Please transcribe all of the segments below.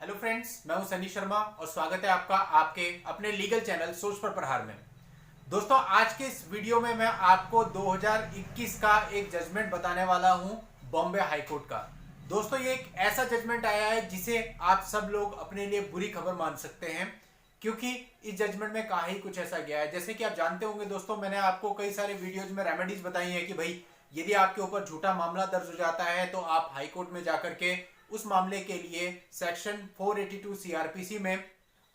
Hello friends, मैं हूं सनी शर्मा और स्वागत है आपका आपके अपने लीगल चैनल सोच पर प्रहार में। दोस्तों, आज के इस वीडियो में मैं आपको 2021 का एक जजमेंट बताने वाला हूं बॉम्बे हाई कोर्ट का। दोस्तों, ये एक ऐसा जजमेंट आया है जिसे आप सब लोग अपने लिए बुरी खबर मान सकते हैं, क्योंकि इस जजमेंट में कहा ही कुछ ऐसा गया है। जैसे कि आप जानते होंगे दोस्तों, मैंने आपको कई सारे वीडियोज में रेमेडीज बताई है कि भाई यदि आपके ऊपर झूठा मामला दर्ज हो जाता है तो आप हाई कोर्ट में जाकर के उस मामले के लिए सेक्शन 482 सीआरपीसी में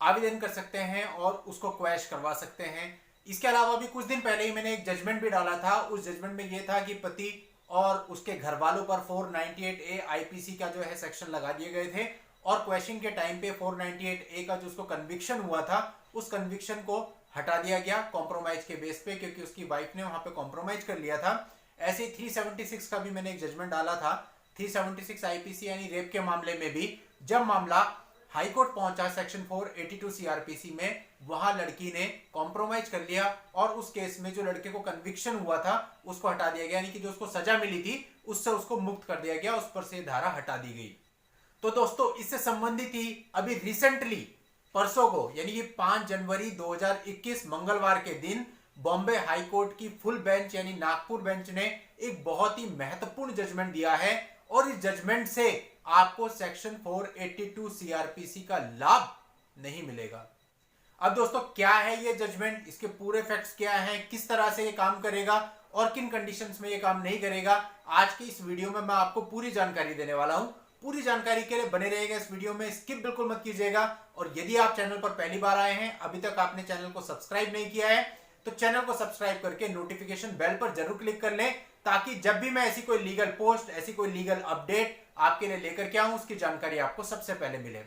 आवेदन कर सकते हैं और उसको क्वैश करवा सकते हैं। इसके अलावा भी कुछ दिन पहले ही मैंने एक जजमेंट भी डाला था। उस जजमेंट में यह था कि पति और उसके घर वालों पर 498A आईपीसी का जो है सेक्शन लगा दिए गए थे और क्वेश्चन के टाइम पे 498A का जो उसको कन्विक्शन हुआ था उस कन्विक्शन को हटा दिया गया कॉम्प्रोमाइज के बेस पे, क्योंकि उसकी वाइफ ने वहां पे कॉम्प्रोमाइज कर लिया था। ऐसे 376 का भी मैंने एक जजमेंट डाला था। 376 आईपीसी यानी रेप के मामले में भी जब मामला हाई कोर्ट पहुंचा सेक्शन 482 सीआरपीसी में, वहां लड़की ने कॉम्प्रोमाइज कर लिया और उस केस में जो लड़के को कन्विक्शन हुआ था उसको हटा दिया गया, यानी कि जो उसको सजा मिली थी उससे उसको मुक्त कर दिया गया, उस पर से धारा हटा दी गई। तो दोस्तों, इससे संबंधित ही अभी रिसेंटली परसों को यानी कि 5 जनवरी 2021 मंगलवार के दिन बॉम्बे हाई कोर्ट की फुल बेंच यानी नागपुर बेंच ने एक बहुत ही महत्वपूर्ण जजमेंट दिया है और इस जजमेंट से आपको सेक्शन 482 सीआरपीसी का लाभ नहीं मिलेगा। अब दोस्तों, क्या है ये जजमेंट, इसके पूरे फैक्ट्स क्या हैं, किस तरह से ये काम करेगा और किन कंडीशंस में ये काम नहीं करेगा, आज की इस वीडियो में मैं आपको पूरी जानकारी देने वाला हूं। पूरी जानकारी के लिए बने रहिएगा इस वीडियो में, स्किप बिल्कुल मत कीजिएगा। और यदि आप चैनल पर पहली बार आए हैं, अभी तक आपने चैनल को सब्सक्राइब नहीं किया है, तो चैनल को सब्सक्राइब करके नोटिफिकेशन बेल पर जरूर क्लिक कर लें, ताकि जब भी मैं ऐसी कोई लीगल पोस्ट, ऐसी कोई लीगल अपडेट आपके लिए लेकर के आऊं, उसकी जानकारी आपको सबसे पहले मिले।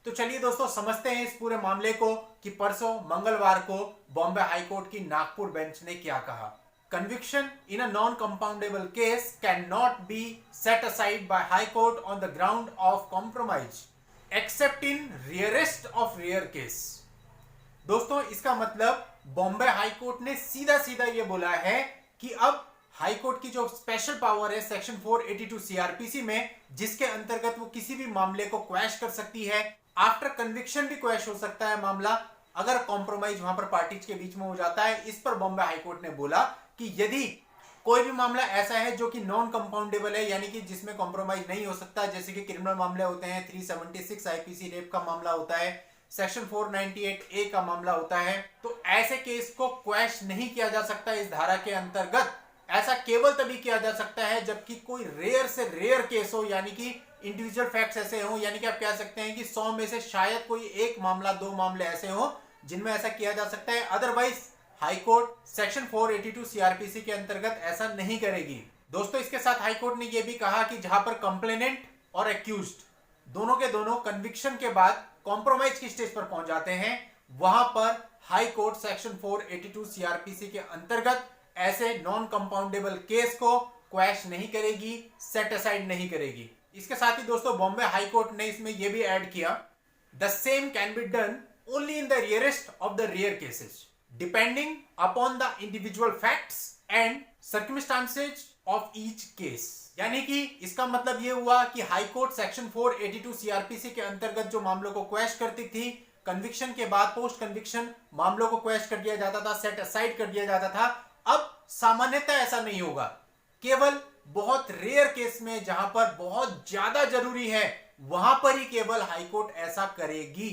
तो चलिए दोस्तों, समझते हैं इस पूरे मामले को कि परसों मंगलवार को बॉम्बे हाई कोर्ट की नागपुर बेंच ने क्या कहा। Conviction in a non-compoundable case cannot be set aside by High Court on the ground of compromise, except in rarest of rare case। दोस्तों, इसका मतलब बॉम्बे हाई कोर्ट ने सीधा सीधा ये बोला है कि अब हाई कोर्ट की जो स्पेशल पावर है सेक्शन 482 सीआरपीसी में, जिसके अंतर्गत वो किसी भी मामले को क्वैश कर सकती है, आफ्टर कन्विक्शन भी क्वैश हो सकता है मामला, अगर कॉम्प्रोमाइज वहां पर पार्टीज के बीच में हो जाता है। इस पर बॉम्बे हाई कोर्ट ने बोला कि यदि कोई भी मामला ऐसा है जो कि नॉन कंपाउंडेबल है, यानी कि जिसमें कॉम्प्रोमाइज नहीं हो सकता, जैसे कि क्रिमिनल मामले होते हैं, 376 आईपीसी रेप का मामला होता है, सेक्शन 498A का मामला होता है, तो ऐसे केस को क्वैश नहीं किया जा सकता इस धारा के अंतर्गत। ऐसा केवल तभी किया जा सकता है जबकि कोई रेयर से रेयर केस हो, यानी कि इंडिविजुअल फैक्ट्स ऐसे हो, यानी कि आप कह सकते हैं कि 100 में से शायद कोई एक मामला, 2 मामले ऐसे हो जिनमें ऐसा किया जा सकता है। Otherwise high court section 482 CrPC के अंतर्गत ऐसा नहीं करेगी। दोस्तों, इसके साथ हाई कोर्ट ने यह भी कहा कि जहां पर कंप्लेनेंट और एक्यूज्ड दोनों के दोनों कन्विक्शन के बाद कॉम्प्रोमाइज की स्टेज पर पहुंच जाते हैं, वहां पर हाई कोर्ट सेक्शन 482 सीआरपीसी के अंतर्गत ऐसे नॉन कंपाउंडेबल केस को क्वैश नहीं करेगी, सेट असाइड नहीं करेगी। इसके साथ ही दोस्तों, बॉम्बे हाई कोर्ट ने इसमें यह भी ऐड किया, the same can be done only in the rarest of the rare cases, depending upon the individual facts and circumstances of each case। यानी कि इसका मतलब यह हुआ कि हाई कोर्ट सेक्शन 482 सीआरपीसी के अंतर्गत जो मामलों को क्वैश करती थी, कन्विक्शन के बाद पोस्ट कन्विक्शन मामलों को क्वैश कर दिया जाता था, सेट असाइड कर दिया जाता था। अब सामान्यतः ऐसा नहीं होगा, केवल बहुत रेयर केस में जहां पर बहुत ज्यादा जरूरी है, वहां पर ही केवल हाई कोर्ट ऐसा करेगी।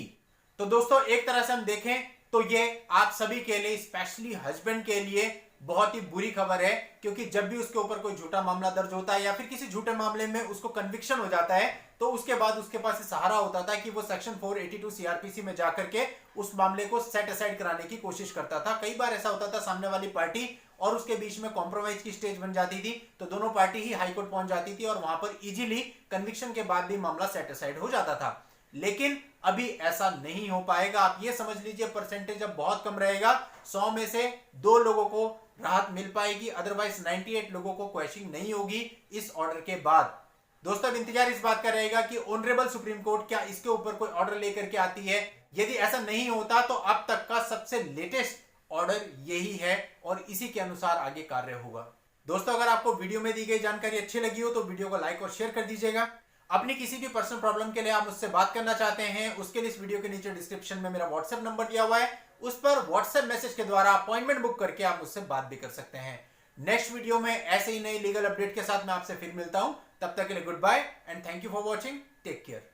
तो दोस्तों, एक तरह से हम देखें तो ये आप सभी के लिए, स्पेशली हस्बैंड के लिए बहुत ही बुरी खबर है, क्योंकि जब भी उसके ऊपर कोई झूठा मामला दर्ज होता है या फिर किसी झूठे मामले में उसको कन्विक्शन हो जाता है, तो उसके बाद उसके पास सहारा होता था कि वो सेक्शन 482 सीआरपीसी में जाकर के उस मामले को सेट असाइड कराने की कोशिश करता था। कई बार ऐसा होता था, सामने वाली पार्टी और उसके बीच में कॉम्प्रोमाइज की स्टेज बन जाती थी, तो दोनों पार्टी ही हाई कोर्ट पहुंच जाती थी और वहां पर इजीली कन्विक्शन के बाद भी मामला सेट असाइड हो जाता था। लेकिन अभी ऐसा नहीं हो पाएगा। आप ये समझ लीजिए, परसेंटेज अब बहुत कम रहेगा, 100 में से 2 लोगों को राहत मिल पाएगी, अदरवाइज 98 लोगों को क्वेश्चनिंग नहीं होगी इस ऑर्डर के बाद। दोस्तों, अब इंतजार इस बात का रहेगा कि ऑनरेबल सुप्रीम कोर्ट क्या इसके ऊपर कोई ऑर्डर लेकर के आती है। यदि ऐसा नहीं होता तो अब तक का सबसे लेटेस्ट ऑर्डर यही है और इसी के अनुसार आगे कार्य होगा। दोस्तों, अगर आपको वीडियो में दी गई जानकारी अच्छी लगी हो तो वीडियो को लाइक और शेयर कर दीजिएगा। अपनी किसी भी पर्सनल प्रॉब्लम के लिए आप मुझसे बात करना चाहते हैं, उसके लिए इस वीडियो के नीचे डिस्क्रिप्शन में मेरा व्हाट्सएप नंबर दिया हुआ है, उस पर व्हाट्सएप मैसेज के द्वारा अपॉइंटमेंट बुक करके आप मुझसे बात भी कर सकते हैं। नेक्स्ट वीडियो में ऐसे ही नई लीगल अपडेट के साथ मैं आपसे फिर मिलता हूं। तब तक के लिए goodbye and thank you for watching. Take care.